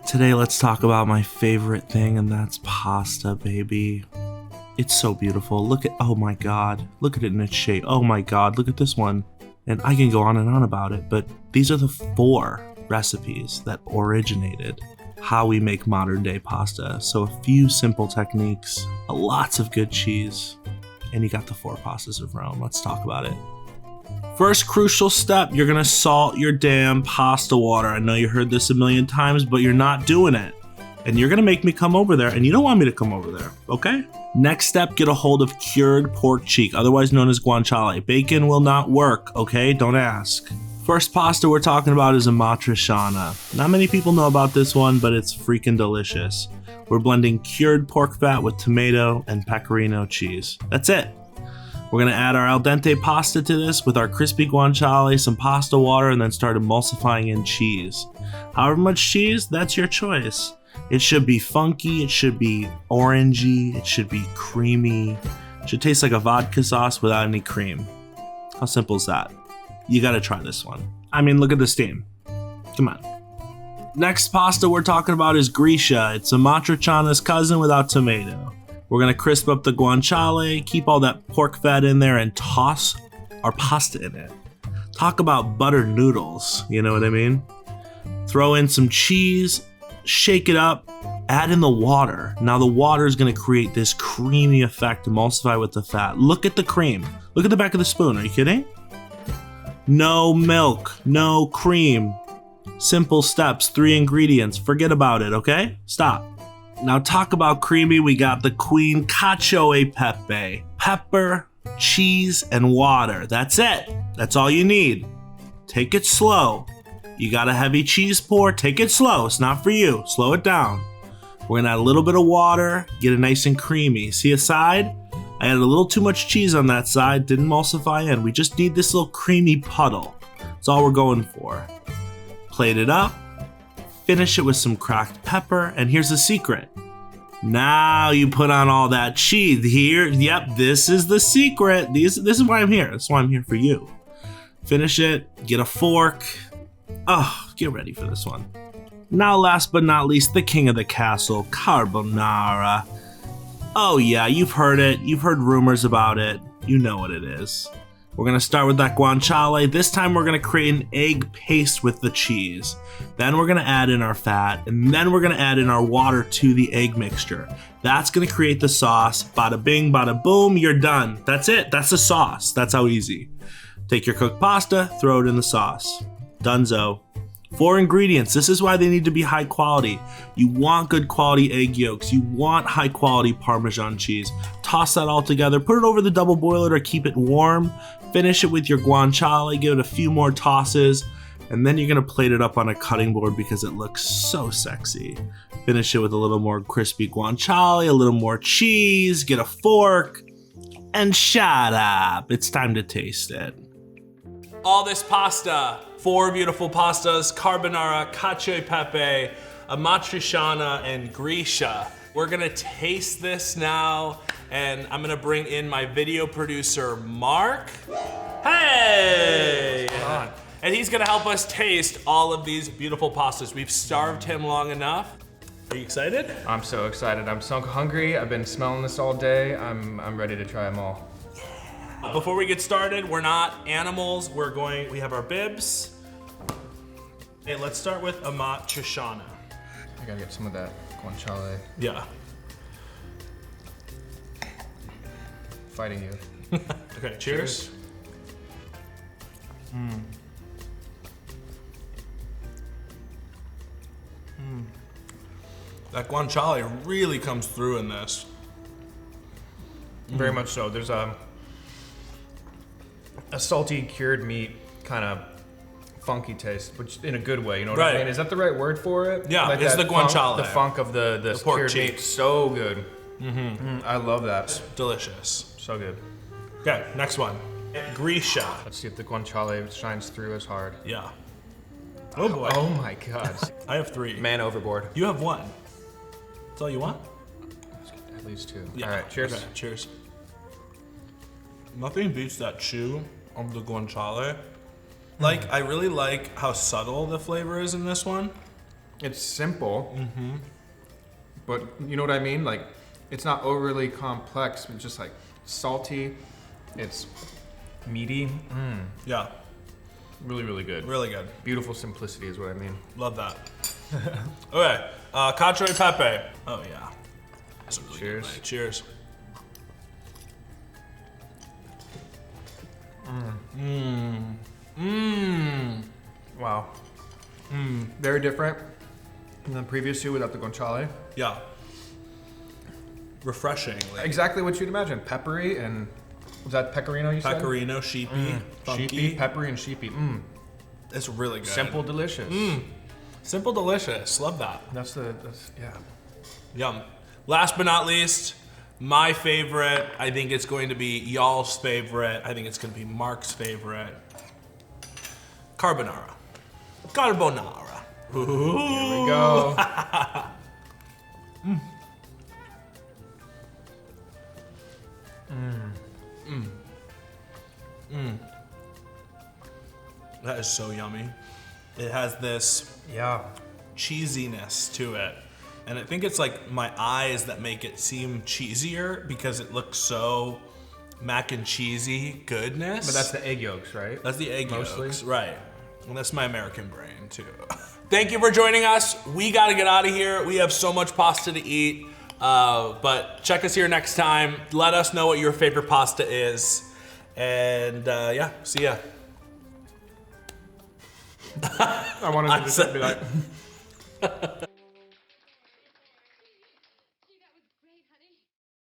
Today, let's talk about my favorite thing, and that's pasta, baby. It's so beautiful. Look at, oh my god, look at it in its shape. Oh my god, look at this one. And I can go on and on about it, but these are the 4 recipes that originated how we make modern day pasta. So a few simple techniques, lots of good cheese, and you got the 4 pastas of Rome. Let's talk about it. First crucial step, you're gonna salt your damn pasta water. I know you heard this a million times, but you're not doing it. And you're gonna make me come over there, and you don't want me to come over there, okay? Next step, get a hold of cured pork cheek, otherwise known as guanciale. Bacon will not work, okay? Don't ask. First pasta we're talking about is Amatriciana. Not many people know about this one, but it's freaking delicious. We're blending cured pork fat with tomato and pecorino cheese. That's it. We're gonna add our al dente pasta to this with our crispy guanciale, some pasta water, and then start emulsifying in cheese. However much cheese, that's your choice. It should be funky, it should be orangey, it should be creamy. It should taste like a vodka sauce without any cream. How simple is that? You gotta try this one. I mean, look at the steam. Come on. Next pasta we're talking about is Gricia. It's Amatriciana's cousin without tomato. We're gonna crisp up the guanciale, keep all that pork fat in there, and toss our pasta in it. Talk about buttered noodles, you know what I mean? Throw in some cheese, shake it up, add in the water. Now the water is gonna create this creamy effect, emulsify with the fat. Look at the cream. Look at the back of the spoon, are you kidding? No milk, no cream. Simple steps, 3 ingredients, forget about it, okay? Stop. Now talk about creamy, we got the queen Cacio e Pepe. Pepper, cheese, and water. That's it. That's all you need. Take it slow. You got a heavy cheese pour, take it slow. It's not for you. Slow it down. We're gonna add a little bit of water, get it nice and creamy. See a side? I added a little too much cheese on that side, didn't emulsify in. We just need this little creamy puddle. That's all we're going for. Plate it up. Finish it with some cracked pepper, and here's the secret. Now you put on all that cheese. Here, yep, this is the secret. This is why I'm here. That's why I'm here for you. Finish it, get a fork. Oh, get ready for this one. Now last but not least, the king of the castle, Carbonara. Oh yeah, you've heard it. You've heard rumors about it. You know what it is. We're gonna start with that guanciale. This time we're gonna create an egg paste with the cheese. Then we're gonna add in our fat, and then we're gonna add in our water to the egg mixture. That's gonna create the sauce. Bada bing, bada boom, you're done. That's it, that's the sauce. That's how easy. Take your cooked pasta, throw it in the sauce. Dunzo. 4 ingredients. This is why they need to be high quality. You want good quality egg yolks. You want high quality Parmesan cheese. Toss that all together. Put it over the double boiler to keep it warm. Finish it with your guanciale. Give it a few more tosses. And then you're going to plate it up on a cutting board because it looks so sexy. Finish it with a little more crispy guanciale, a little more cheese. Get a fork. And shut up. It's time to taste it. All this pasta. 4 beautiful pastas, carbonara, cacio e pepe, amatriciana, and Gricia. We're gonna taste this now, and I'm gonna bring in my video producer, Mark. Hey! And he's gonna help us taste all of these beautiful pastas. We've starved him long enough. Are you excited? I'm so excited. I'm so hungry. I've been smelling this all day. I'm ready to try them all. Before we get started, we're not animals. We have our bibs. Okay, let's start with Amatriciana. I gotta get some of that guanciale. Yeah. Fighting you. Okay, cheers. That guanciale really comes through in this. Very much so. There's a salty cured meat kind of funky taste, which in a good way, you know what I mean? Is that the right word for it? Yeah, like it's the guanciale. The funk of the pork cured cheek. meat, so good. I love that. It's delicious. So good. Okay, next one. Gricia. Let's see if the guanciale shines through as hard. Yeah. Oh boy. Oh my god. I have 3. Man overboard. You have 1. That's all you want? At least 2. Yeah. All right, cheers. Okay, cheers. Nothing beats that chew of the guanciale. Like, I really like how subtle the flavor is in this one. It's simple, but you know what I mean? Like, it's not overly complex. It's just like salty. It's meaty. Yeah. Really, really good. Really good. Beautiful simplicity is what I mean. Love that. Okay, Cacio e Pepe. Oh yeah. That's a really Cheers. good night. Cheers. Wow. Very different than the previous two without the guanciale. Yeah. Refreshing. Like Exactly what you'd imagine. Peppery and, was that pecorino you said? pecorino, sheepy, funky. Sheepy, peppery, and sheepy. It's really good. Simple, delicious. Simple, delicious. Love that. That's yeah. Yum. Last but not least, my favorite. I think it's going to be y'all's favorite. I think it's going to be Mark's favorite. Carbonara. Carbonara. Here we go. That is so yummy. It has this Yeah. cheesiness to it. And I think it's like my eyes that make it seem cheesier because it looks so mac and cheesy goodness. But that's the egg yolks, right? That's the egg Mostly. yolks, right. And that's my American brain too. Thank you for joining us. We gotta get out of here. We have so much pasta to eat. But check us here next time. Let us know what your favorite pasta is. And yeah, see ya. I wanted to just be like...